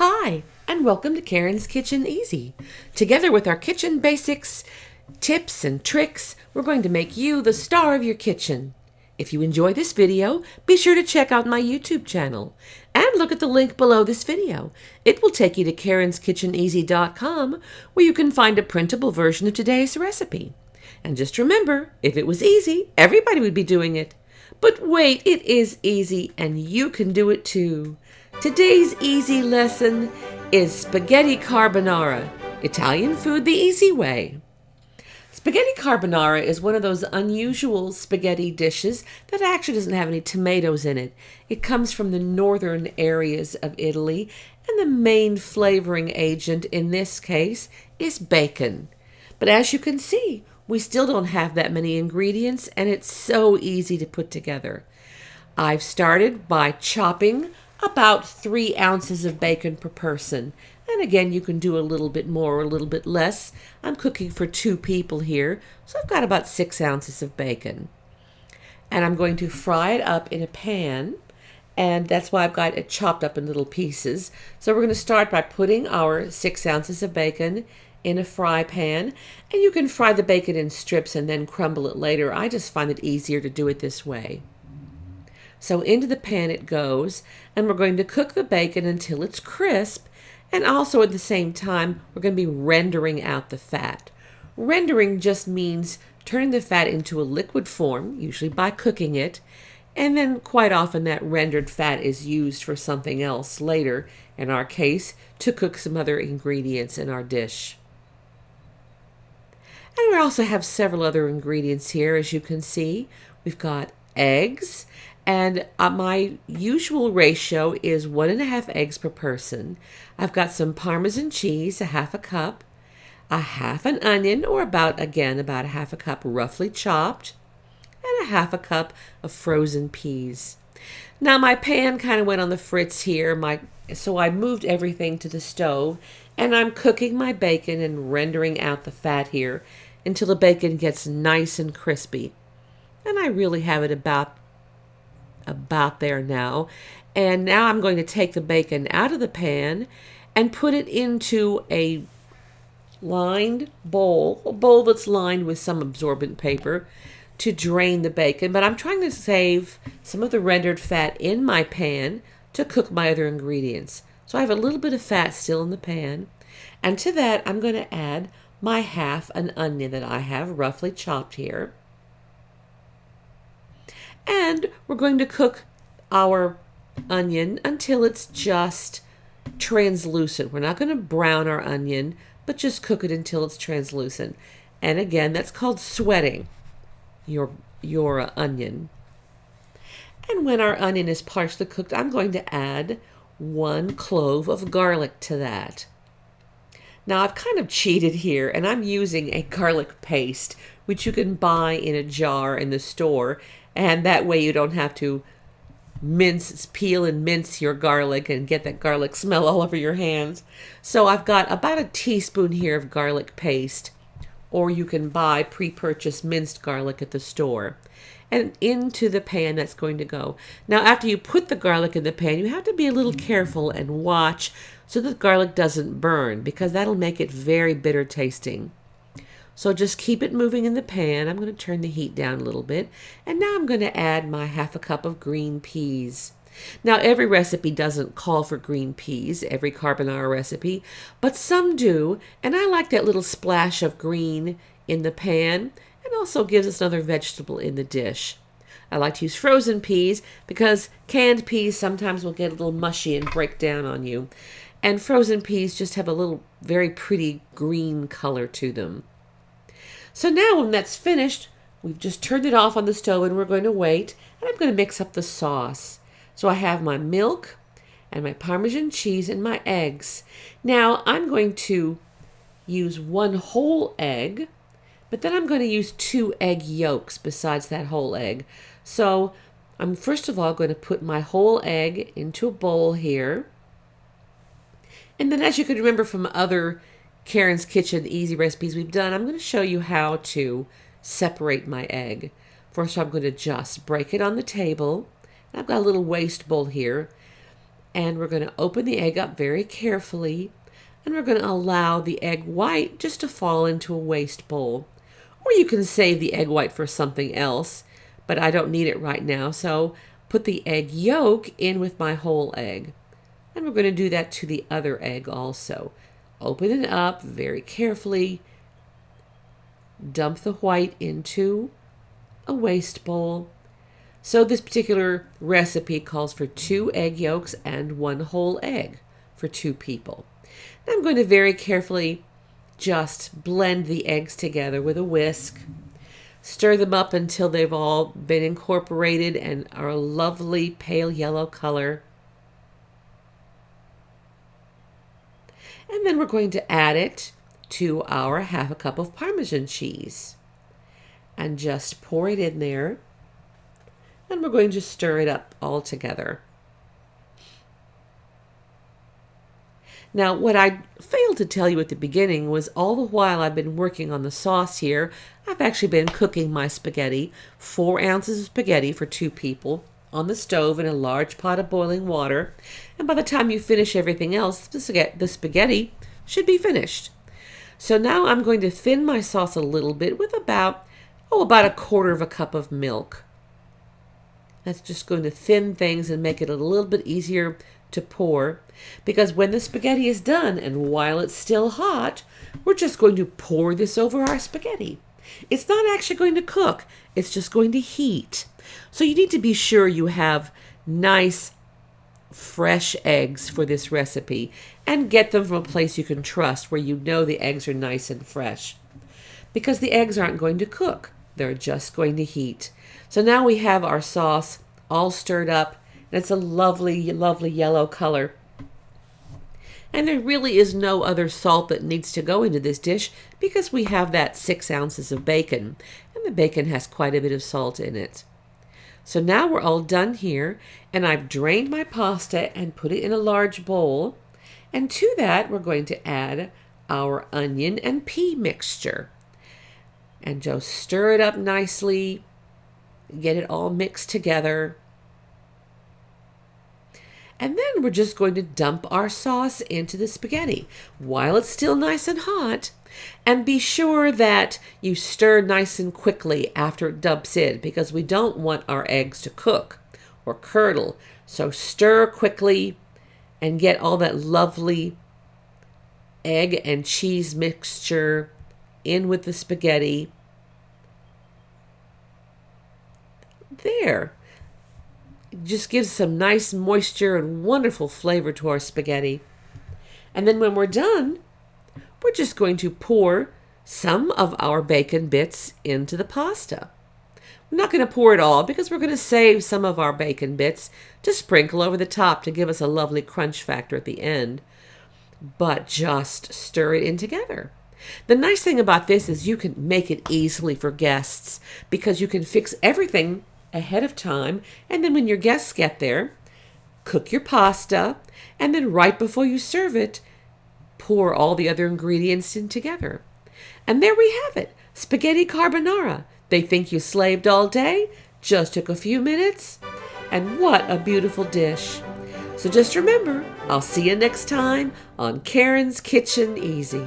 Hi, and welcome to Karen's Kitchen Easy. Together with our kitchen basics, tips, and tricks, we're going to make you the star of your kitchen. If you enjoy this video, be sure to check out my YouTube channel and look at the link below this video. It will take you to karenskitcheneasy.com where you can find a printable version of today's recipe. And just remember, if it was easy, everybody would be doing it. But wait, it is easy and you can do it too. Today's easy lesson is spaghetti carbonara, Italian food the easy way. Spaghetti carbonara is one of those unusual spaghetti dishes that actually doesn't have any tomatoes in it. It comes from the northern areas of Italy, and the main flavoring agent in this case is bacon. But as you can see, we still don't have that many ingredients, and it's so easy to put together. I've started by chopping about 3 ounces of bacon per person. And again, you can do a little bit more or a little bit less. I'm cooking for 2 people here, so I've got about 6 ounces of bacon. And I'm going to fry it up in a pan, and that's why I've got it chopped up in little pieces. So we're going to start by putting our 6 ounces of bacon in a fry pan, and you can fry the bacon in strips and then crumble it later. I just find it easier to do it this way. So into the pan it goes, and we're going to cook the bacon until it's crisp, and also at the same time we're going to be rendering out the fat. Rendering just means turning the fat into a liquid form, usually by cooking it, and then quite often that rendered fat is used for something else later, in our case, to cook some other ingredients in our dish. And we also have several other ingredients here, as you can see. We've got eggs. And my usual ratio is 1.5 eggs per person. I've got some Parmesan cheese, a half a cup, a half an onion, or about a half a cup roughly chopped, and a half a cup of frozen peas. Now my pan kind of went on the fritz here, so I moved everything to the stove, and I'm cooking my bacon and rendering out the fat here until the bacon gets nice and crispy. And I really have it about there now. And now I'm going to take the bacon out of the pan and put it into a lined bowl, a bowl that's lined with some absorbent paper to drain the bacon. But I'm trying to save some of the rendered fat in my pan to cook my other ingredients. So I have a little bit of fat still in the pan. And to that, I'm going to add my half an onion that I have roughly chopped here. And we're going to cook our onion until it's just translucent. We're not going to brown our onion, but just cook it until it's translucent. And again, that's called sweating your onion. And when our onion is partially cooked, I'm going to add 1 clove of garlic to that. Now I've kind of cheated here, and I'm using a garlic paste, which you can buy in a jar in the store. And that way you don't have to peel and mince your garlic and get that garlic smell all over your hands. So I've got about a teaspoon here of garlic paste, or you can buy pre-purchased minced garlic at the store. And into the pan that's going to go. Now after you put the garlic in the pan, you have to be a little careful and watch so that the garlic doesn't burn, because that'll make it very bitter tasting. So just keep it moving in the pan. I'm going to turn the heat down a little bit. And now I'm going to add my half a cup of green peas. Now every recipe doesn't call for green peas, every carbonara recipe, but some do. And I like that little splash of green in the pan, and also gives us another vegetable in the dish. I like to use frozen peas because canned peas sometimes will get a little mushy and break down on you. And frozen peas just have a little very pretty green color to them. So now when that's finished, we've just turned it off on the stove and we're going to wait. And I'm going to mix up the sauce. So I have my milk and my Parmesan cheese and my eggs. Now I'm going to use 1 whole egg, but then I'm going to use 2 egg yolks besides that whole egg. So I'm first of all going to put my whole egg into a bowl here. And then, as you can remember from other Karen's Kitchen Easy recipes we've done, I'm going to show you how to separate my egg. First, I'm going to just break it on the table. I've got a little waste bowl here. And we're going to open the egg up very carefully, and we're going to allow the egg white just to fall into a waste bowl. Or you can save the egg white for something else, but I don't need it right now, so put the egg yolk in with my whole egg. And we're going to do that to the other egg also. Open it up very carefully, dump the white into a waste bowl. So this particular recipe calls for 2 egg yolks and 1 whole egg for 2 people. And I'm going to very carefully just blend the eggs together with a whisk. Stir them up until they've all been incorporated and are a lovely pale yellow color. And then we're going to add it to our 1/2 cup of Parmesan cheese. And just pour it in there. And we're going to stir it up all together. Now, what I failed to tell you at the beginning was all the while I've been working on the sauce here, I've actually been cooking my spaghetti, 4 ounces of spaghetti for 2 people, on the stove in a large pot of boiling water. And by the time you finish everything else, the spaghetti should be finished. So now I'm going to thin my sauce a little bit with about 1/4 cup of milk. That's just going to thin things and make it a little bit easier to pour, because when the spaghetti is done and while it's still hot, we're just going to pour this over our spaghetti. It's not actually going to cook, it's just going to heat. So you need to be sure you have nice fresh eggs for this recipe and get them from a place you can trust where you know the eggs are nice and fresh, because the eggs aren't going to cook, they're just going to heat. So now we have our sauce all stirred up, and it's a lovely, lovely yellow color. And there really is no other salt that needs to go into this dish because we have that 6 ounces of bacon, and the bacon has quite a bit of salt in it. So now we're all done here, and I've drained my pasta and put it in a large bowl. And to that, we're going to add our onion and pea mixture. And just stir it up nicely, get it all mixed together. And then we're just going to dump our sauce into the spaghetti while it's still nice and hot. And be sure that you stir nice and quickly after it dumps in, because we don't want our eggs to cook or curdle. So stir quickly and get all that lovely egg and cheese mixture in with the spaghetti. There. It just gives some nice moisture and wonderful flavor to our spaghetti. And then when we're done, we're just going to pour some of our bacon bits into the pasta. We're not going to pour it all because we're going to save some of our bacon bits to sprinkle over the top to give us a lovely crunch factor at the end. But just stir it in together. The nice thing about this is you can make it easily for guests because you can fix everything ahead of time, and then when your guests get there, cook your pasta, and then right before you serve it, pour all the other ingredients in together. And there we have it, spaghetti carbonara. They think you slaved all day, just took a few minutes, and what a beautiful dish. So just remember, I'll see you next time on Karen's Kitchen Easy.